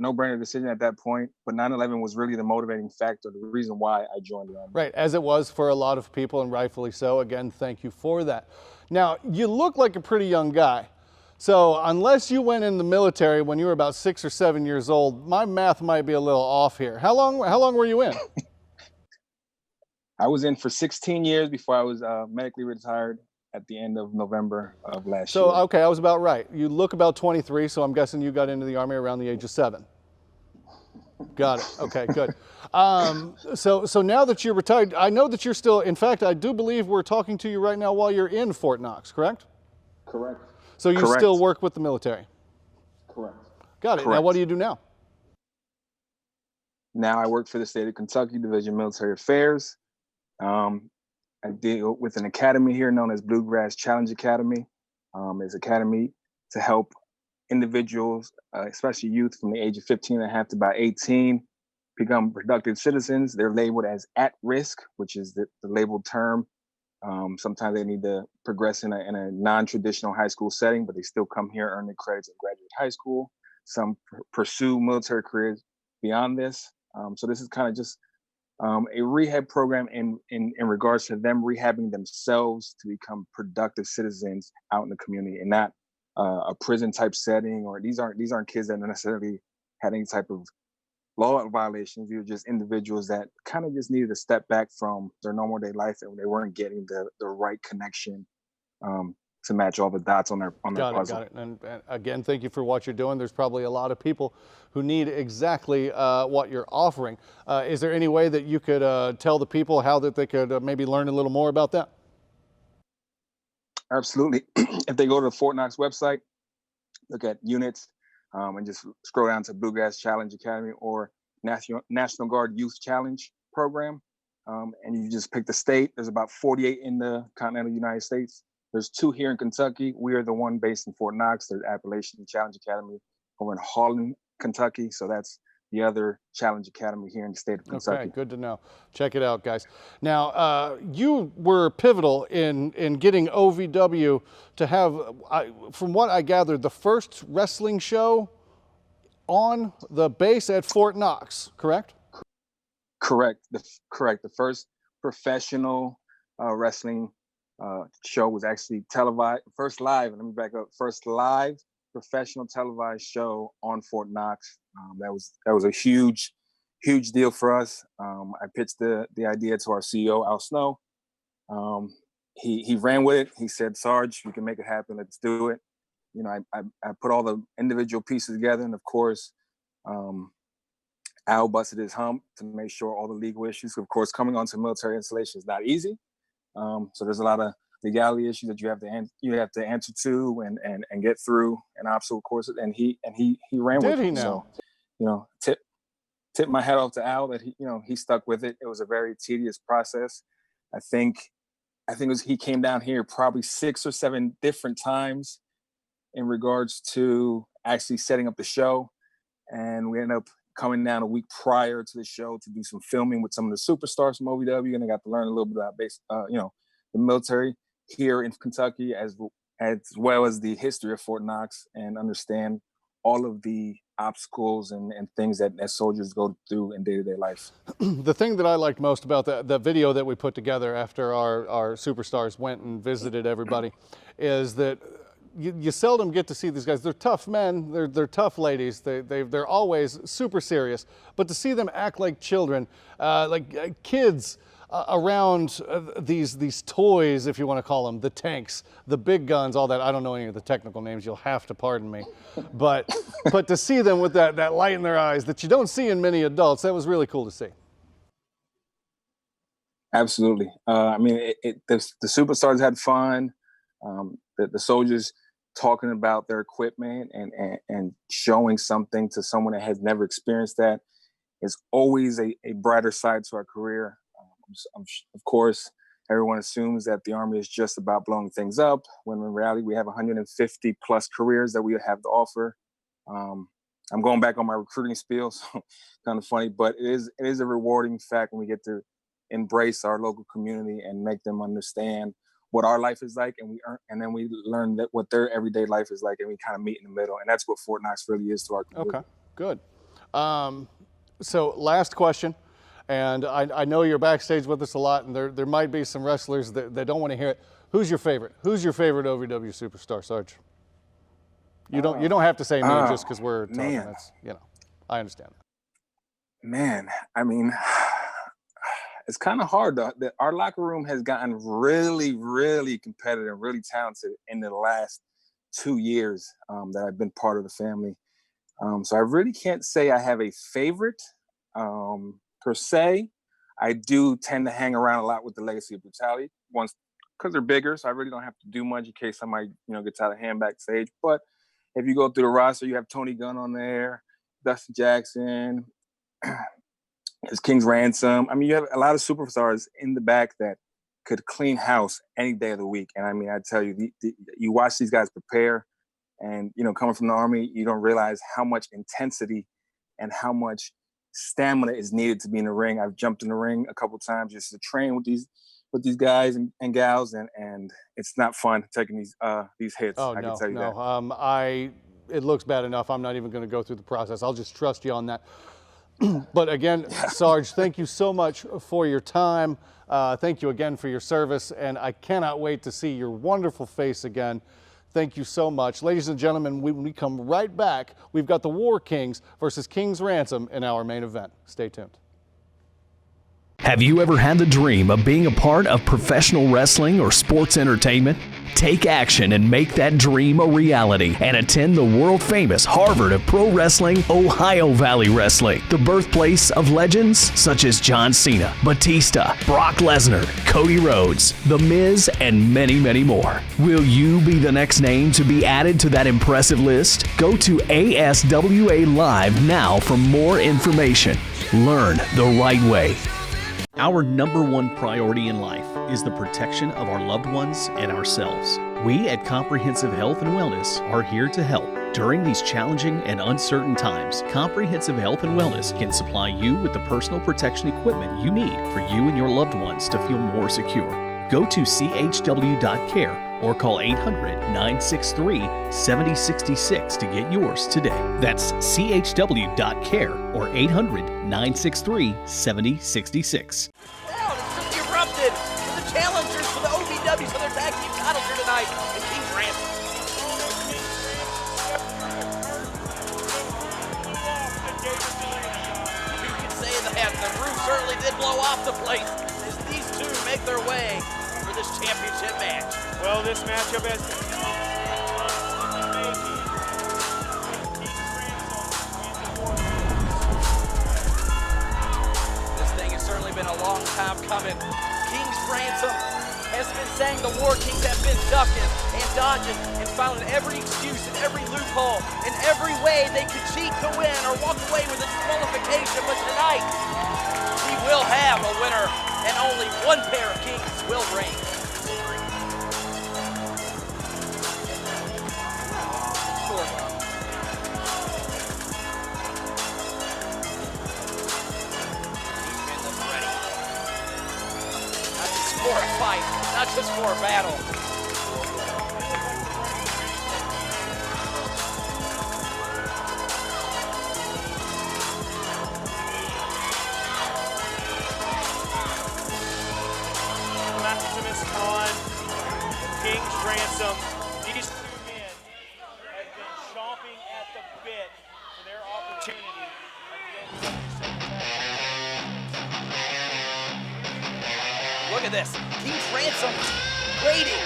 [SPEAKER 22] that point. But 9/11 was really the motivating factor, the reason why I joined the Army.
[SPEAKER 3] Right, as it was for a lot of people, and rightfully so. Again, thank you for that. Now, you look like a pretty young guy. So unless you went in the military when you were about 6 or 7 years old, my math might be a little off here. How long were you in?
[SPEAKER 22] I was in for 16 years before I was medically retired at the end of November of last year.
[SPEAKER 3] So, okay, I was about right. You look about 23, so I'm guessing you got into the Army around the age of 7. Got it. Okay, good. So now that you're retired, I know that you're still, in fact, I do believe we're talking to you right now while you're in Fort Knox, correct?
[SPEAKER 22] Correct.
[SPEAKER 3] So you still work with the military?
[SPEAKER 22] Correct.
[SPEAKER 3] Got it.
[SPEAKER 22] Correct.
[SPEAKER 3] Now what do you do now?
[SPEAKER 22] Now I work for the state of Kentucky Division of Military Affairs. I deal with an academy here known as Bluegrass Challenge Academy. It's an academy to help individuals, especially youth from the age of 15 and a half to about 18, become productive citizens. They're labeled as at risk, which is the labeled term. Sometimes they need to progress in a non-traditional high school setting, but they still come here, earn their credits, and graduate high school. Some pursue military careers beyond this. So this is kind of just a rehab program in regards to them rehabbing themselves to become productive citizens out in the community, and not a prison type setting. Or these aren't kids that necessarily had any type of law violations. These are just individuals that kind of just needed to step back from their normal day life, and they weren't getting the right connection to match all the dots on their puzzle.
[SPEAKER 3] Got it. And again, thank you for what you're doing. There's probably a lot of people who need exactly what you're offering. Is there any way that you could tell the people how that they could maybe learn a little more about that?
[SPEAKER 22] Absolutely. If they go to the Fort Knox website, look at units, and just scroll down to Bluegrass Challenge Academy or National Guard Youth Challenge Program, and you just pick the state. There's about 48 in the continental United States. There's 2 here in Kentucky. We are the one based in Fort Knox. There's Appalachian Challenge Academy over in Holland, Kentucky. So that's the other Challenge Academy here in the state of Kentucky.
[SPEAKER 3] Okay, good to know. Check it out, guys. Now, you were pivotal in getting OVW to have, from what I gathered, the first wrestling show on the base at Fort Knox, correct?
[SPEAKER 22] Correct. The first professional wrestling show was actually televised. First live professional televised show on Fort Knox. That was a huge deal for us. I pitched the idea to our CEO, Al Snow. He ran with it. He said, "Sarge, we can make it happen. Let's do it." You know, I put all the individual pieces together, and of course, Al busted his hump to make sure all the legal issues. Of course, coming onto military installation is not easy. So there's a lot of legality issues that you have to answer to and get through and obstacle courses. And he ran with it. Did he now? So, you know, tip my hat off to Al that he stuck with it. It was a very tedious process. I think he came down here probably 6 or 7 different times in regards to actually setting up the show, and we ended up coming down a week prior to the show to do some filming with some of the superstars from OVW, and I got to learn a little bit about the military here in Kentucky, as well as the history of Fort Knox, and understand all of the obstacles and things that soldiers go through in day-to-day life.
[SPEAKER 3] The thing that I liked most about the video that we put together after our superstars went and visited everybody is that you seldom get to see these guys. They're tough men, they're tough ladies, they're always super serious, but to see them act like children, like kids around these toys, if you want to call them, the tanks, the big guns, all that. I don't know any of the technical names, you'll have to pardon me. But to see them with that light in their eyes that you don't see in many adults, that was really cool to see.
[SPEAKER 22] Absolutely. I mean, the superstars had fun. The soldiers talking about their equipment and showing something to someone that has never experienced that is always a brighter side to our career. Of course, everyone assumes that the Army is just about blowing things up, when in reality we have 150 plus careers that we have to offer. I'm going back on my recruiting spiel, so kind of funny, but it is a rewarding fact when we get to embrace our local community and make them understand what our life is like, and then we learn that what their everyday life is like, and we kind of meet in the middle, and that's what Fort Knox really is to our community.
[SPEAKER 3] Okay, good. So last question, and I know you're backstage with us a lot, and there might be some wrestlers that don't want to hear it. Who's your favorite? Who's your favorite OVW superstar, Sarge? You don't have to say me just because we're talking. Man. That's, I understand that.
[SPEAKER 22] Man, I mean, it's kind of hard though. Our locker room has gotten really, really competitive, really talented in the last 2 years that I've been part of the family. So I really can't say I have a favorite per se. I do tend to hang around a lot with the Legacy of Brutality, once because they're bigger, so I really don't have to do much in case somebody gets out of hand backstage. But if you go through the roster, you have Tony Gunn on there, Dustin Jackson, There's King's Ransom. I mean, you have a lot of superstars in the back that could clean house any day of the week. And I mean, I tell you, you watch these guys prepare, and, you know, coming from the Army, you don't realize how much intensity and how much stamina is needed to be in the ring. I've jumped in the ring a couple times just to train with these guys and gals, and it's not fun taking these hits.
[SPEAKER 3] Oh,
[SPEAKER 22] I can tell you that.
[SPEAKER 3] It looks bad enough. I'm not even going to go through the process. I'll just trust you on that. But again, Sarge, thank you so much for your time. Thank you again for your service, and I cannot wait to see your wonderful face again. Thank you so much. Ladies and gentlemen, when we come right back, we've got the War Kings versus King's Ransom in our main event. Stay tuned.
[SPEAKER 8] Have you ever had the dream of being a part of professional wrestling or sports entertainment? Take action and make that dream a reality and attend the world-famous Harvard of Pro Wrestling, Ohio Valley Wrestling, the birthplace of legends such as John Cena, Batista, Brock Lesnar, Cody Rhodes, The Miz, and many, many more. Will you be the next name to be added to that impressive list? Go to ASWA Live now for more information. Learn the right way.
[SPEAKER 2] Our number one priority in life is the protection of our loved ones and ourselves. We at Comprehensive Health and Wellness are here to help. During these challenging and uncertain times, Comprehensive Health and Wellness can supply you with the personal protection equipment you need for you and your loved ones to feel more secure. Go to chw.care or call 800-963-7066 to get yours today. That's chw.care or 800-963-7066.
[SPEAKER 7] Now it's just erupted for the challengers for the OVWs for their tag team titles here tonight in King's Ransom. You can say that the roof certainly did blow off the place as these two make their way for this championship match.
[SPEAKER 9] Well, this matchup has been
[SPEAKER 7] this thing has certainly been a long time coming. King's Ransom has been saying the War Kings have been ducking and dodging and finding every excuse and every loophole and every way they could cheat to win or walk away with a disqualification. But tonight, we will have a winner, and only one pair of Kings will reign. For a fight, not just for a battle.
[SPEAKER 9] Maximus on King's Ransom. These two men have been chomping at the bit for their opportunity.
[SPEAKER 7] Look at this. King's Ransom waiting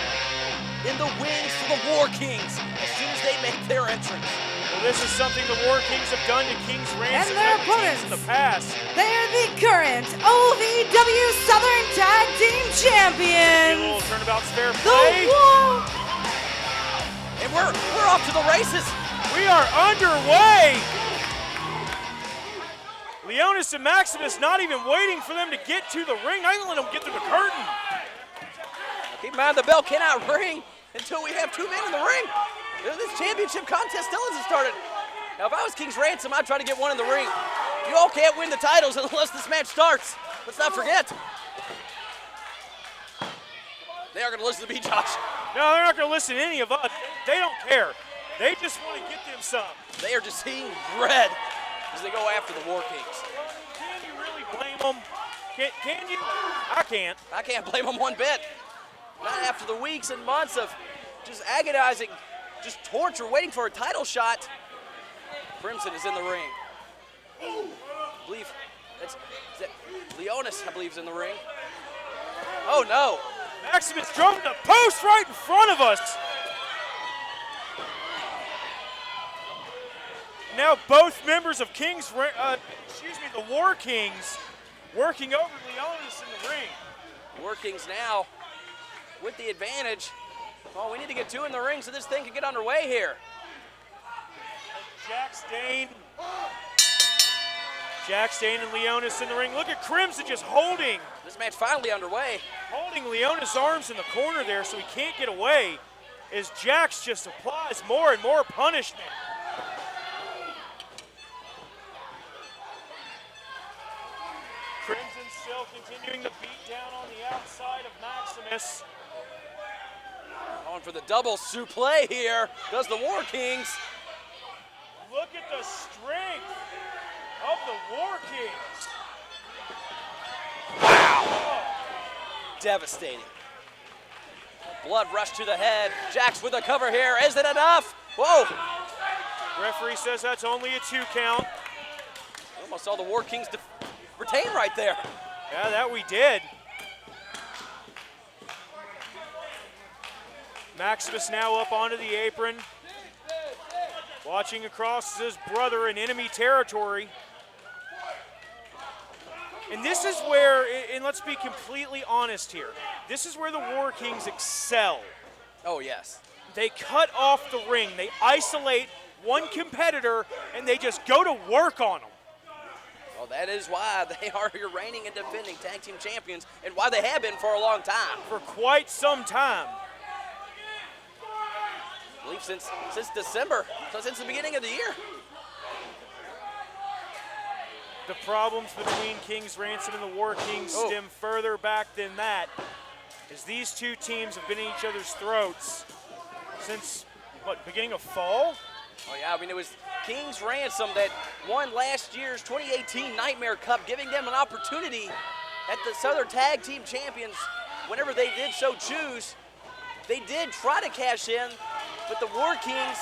[SPEAKER 7] in the wings for the War Kings as soon as they make their entrance.
[SPEAKER 9] Well, this is something the War Kings have done to King's Ransom
[SPEAKER 5] And their
[SPEAKER 9] other teams
[SPEAKER 5] opponents.
[SPEAKER 9] in the past.
[SPEAKER 5] They're the current OVW Southern Tag Team Champions.
[SPEAKER 9] A little turnabout's fair
[SPEAKER 5] The
[SPEAKER 9] play.
[SPEAKER 5] War.
[SPEAKER 7] And we're off to the races.
[SPEAKER 9] We are underway. Leonis and Maximus not even waiting for them to get to the ring, not even let them get through the curtain.
[SPEAKER 7] Keep in mind the bell cannot ring until we have two men in the ring. This championship contest still hasn't started. Now, if I was King's Ransom, I'd try to get one in the ring. You all can't win the titles unless this match starts. Let's not forget. They are going to listen to me, Josh.
[SPEAKER 9] No, they're not going to listen to any of us. They don't care. They just want to get them some.
[SPEAKER 7] They are just seeing red as they go after the War Kings.
[SPEAKER 9] Can you really blame them? Can you? I can't.
[SPEAKER 7] I can't blame them one bit. Not after the weeks and months of just agonizing, just torture, waiting for a title shot. Crimson is in the ring. I believe is that Leonis, I believe, is in the ring. Oh no.
[SPEAKER 9] Maximus drove the post right in front of us. Now both members of the War Kings working over Leonis in the ring.
[SPEAKER 7] War Kings now with the advantage. Well, we need to get two in the ring so this thing can get underway here.
[SPEAKER 9] Jack Stain Jax, Dane, and Leonis in the ring. Look at Crimson just holding.
[SPEAKER 7] This match finally underway.
[SPEAKER 9] Holding Leonis' arms in the corner there so he can't get away as Jax just applies more and more punishment. Crimson still continuing to beat down on the outside of Maximus.
[SPEAKER 7] Going for the double suplex here. Does the War Kings.
[SPEAKER 9] Look at the strength of the War Kings.
[SPEAKER 7] Wow. Devastating. Blood rush to the head. Jax with a cover here. Is it enough? Whoa.
[SPEAKER 9] Referee says that's only a 2 count.
[SPEAKER 7] Almost saw the War Kings retain right there.
[SPEAKER 9] Yeah, that we did. Maximus now up onto the apron. Watching across his brother in enemy territory. And this is where, and let's be completely honest here, this is where the War Kings excel.
[SPEAKER 7] Oh, yes.
[SPEAKER 9] They cut off the ring. They isolate one competitor, and they just go to work on them.
[SPEAKER 7] Well, that is why they are your reigning and defending tag team champions, and why they have been for a long time.
[SPEAKER 9] For quite some time.
[SPEAKER 7] I believe since December, so since the beginning of the year.
[SPEAKER 9] The problems between King's Ransom and the War Kings stem further back than that, as these two teams have been in each other's throats since, what, beginning of fall?
[SPEAKER 7] Oh yeah, I mean, it was King's Ransom that won last year's 2018 Nightmare Cup, giving them an opportunity at the Southern Tag Team Champions whenever they did so choose. They did try to cash in, but the War Kings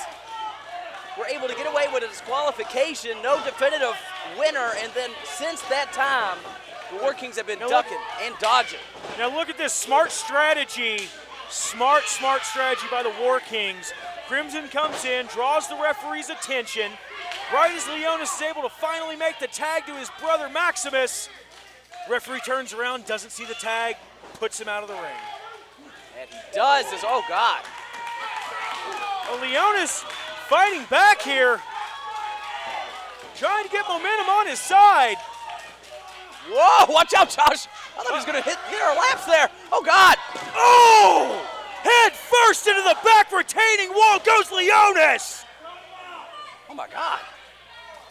[SPEAKER 7] were able to get away with a disqualification, no definitive winner, and then since that time, the War Kings have been ducking and dodging.
[SPEAKER 9] Now look at this smart strategy, smart strategy by the War Kings. Crimson comes in, draws the referee's attention. Right as Leonis is able to finally make the tag to his brother Maximus, referee turns around, doesn't see the tag, puts him out of the ring.
[SPEAKER 7] And he does this, oh God.
[SPEAKER 9] Well, Leonis fighting back here, trying to get momentum on his side.
[SPEAKER 7] Whoa, watch out, Josh. I thought he was gonna hit our laps there. Oh God.
[SPEAKER 9] Oh! Head first into the back retaining wall goes Leonis.
[SPEAKER 7] Oh my God.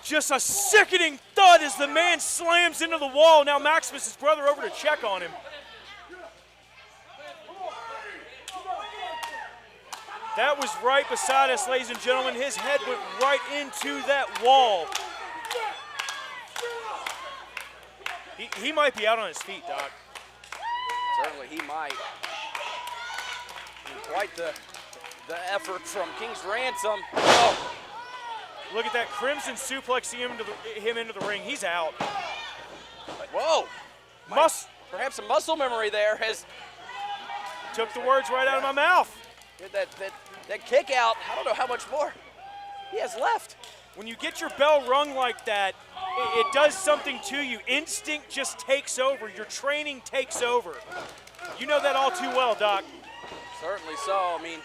[SPEAKER 9] Just a sickening thud as the man slams into the wall. Now Maximus, his brother, over to check on him. That was right beside us, ladies and gentlemen. His head went right into that wall. He might be out on his feet, Doc.
[SPEAKER 7] Certainly he might. Quite the effort from King's Ransom. Oh.
[SPEAKER 9] Look at that Crimson suplexing him into the ring. He's out.
[SPEAKER 7] Whoa. Perhaps some muscle memory there has
[SPEAKER 9] took the words right out of my mouth.
[SPEAKER 7] That kick out, I don't know how much more he has left.
[SPEAKER 9] When you get your bell rung like that, it does something to you. Instinct just takes over. Your training takes over. You know that all too well, Doc.
[SPEAKER 7] Certainly so. I mean,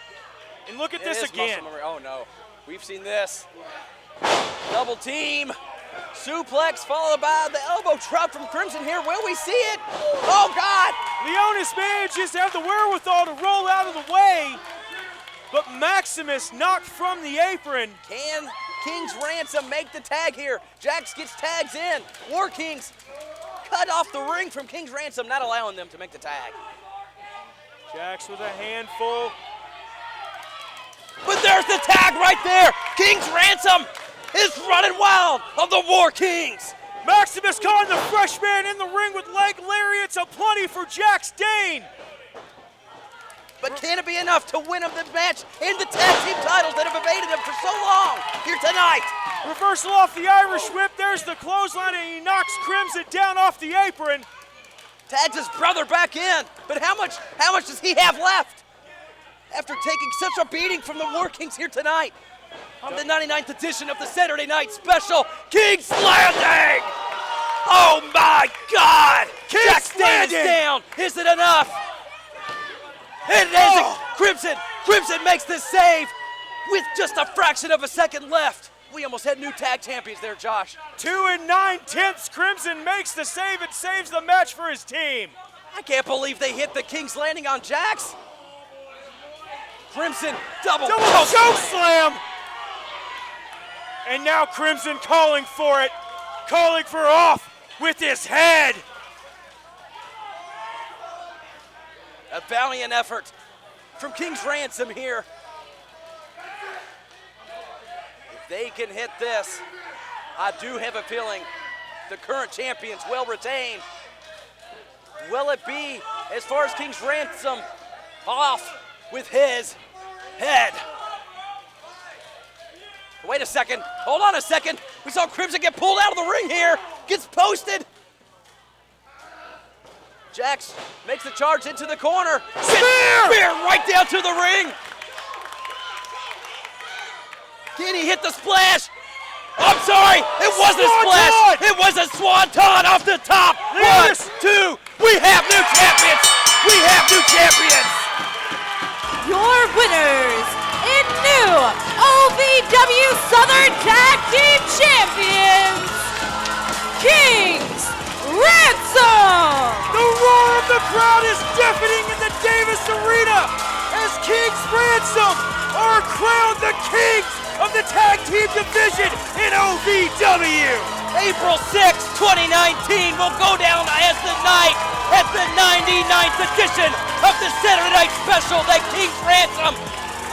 [SPEAKER 9] and look at this again.
[SPEAKER 7] Oh no, we've seen this. Double team, suplex followed by the elbow drop from Crimson here. Will we see it? Oh God!
[SPEAKER 9] Leonis manages to have the wherewithal to roll out of the way, but Maximus knocked from the apron.
[SPEAKER 7] Can King's Ransom make the tag here? Jax gets tags in. War Kings cut off the ring from King's Ransom, not allowing them to make the tag.
[SPEAKER 9] Jax with a handful.
[SPEAKER 7] But there's the tag right there. King's Ransom is running wild of the War Kings.
[SPEAKER 9] Maximus caught the freshman in the ring with leg lariats aplenty for Jax Dane.
[SPEAKER 7] But can it be enough to win him the match and the tag team titles that have evaded him for so long here tonight?
[SPEAKER 9] Reversal off the Irish whip. There's the clothesline, and he knocks Crimson down off the apron.
[SPEAKER 7] Tags his brother back in, but how much does he have left after taking such a beating from the War Kings here tonight on the 99th edition of the Saturday Night Special, King's Landing? Oh my God! Jax Dane is down. Is it enough? It isn't. Crimson makes the save with just a fraction of a second left. We almost had new tag champions there, Josh.
[SPEAKER 9] 2 9/10 Crimson makes the save and saves the match for his team.
[SPEAKER 7] I can't believe they hit the King's Landing on Jax. Crimson double
[SPEAKER 9] choke slam. And now Crimson calling for it, calling for off with his head.
[SPEAKER 7] A valiant effort from King's Ransom here. If they can hit this, I do have a feeling the current champions will retain. Will it be, as far as King's Ransom, off with his head? Wait a second, hold on a second. We saw Crimson get pulled out of the ring here, gets posted. Jax makes the charge into the corner. Spear right down to the ring. Can he hit the splash? I'm sorry, it wasn't a splash. It was a swanton off the top. 1, 2, we have new champions. We have new champions.
[SPEAKER 5] Your winners in new OVW Southern Tag Team Champions, King's Ransom!
[SPEAKER 9] The roar of the crowd is deafening in the Davis Arena as King's Ransom are crowned the kings of the tag team division in OVW.
[SPEAKER 7] April 6, 2019 will go down as the night at the 99th edition of the Saturday Night Special that King's Ransom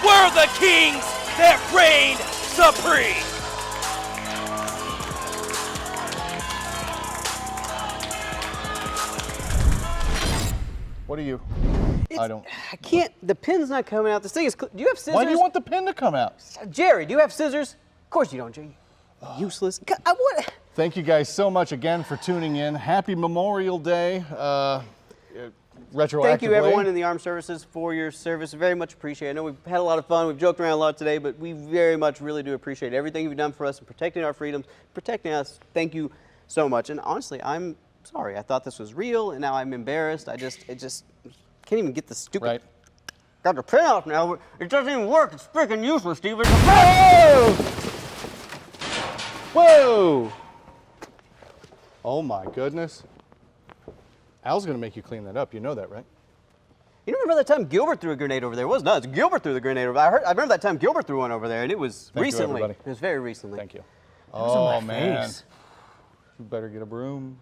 [SPEAKER 7] were the kings that reigned supreme.
[SPEAKER 3] What are you?
[SPEAKER 4] I can't. The pin's not coming out. This thing is. Do you have scissors?
[SPEAKER 3] Why do you want the pin to come out?
[SPEAKER 4] Jerry, do you have scissors? Of course you don't, Jerry. Useless.
[SPEAKER 3] Thank you guys so much again for tuning in. Happy Memorial Day. Retroactively.
[SPEAKER 4] Thank you, everyone in the armed services, for your service. Very much appreciate it. I know we've had a lot of fun. We've joked around a lot today, but we very much really do appreciate everything you've done for us in protecting our freedoms, protecting us. Thank you so much. And honestly, I'm sorry. I thought this was real, and now I'm embarrassed. It just can't even get the stupid.
[SPEAKER 3] Right.
[SPEAKER 4] Got the print off now. It doesn't even work. It's freaking useless, Steven.
[SPEAKER 3] Whoa! Whoa! Oh my goodness. Al's gonna make you clean that up. You know that, right?
[SPEAKER 4] You remember that time Gilbert threw a grenade over there? It was nuts. Gilbert threw the grenade over. I remember that time Gilbert threw one over there, and it was recently.
[SPEAKER 3] Thank you, everybody.
[SPEAKER 4] It was very recently.
[SPEAKER 3] Thank you.
[SPEAKER 4] That was on
[SPEAKER 3] Oh
[SPEAKER 4] my
[SPEAKER 3] man.
[SPEAKER 4] face.
[SPEAKER 3] You better get a broom.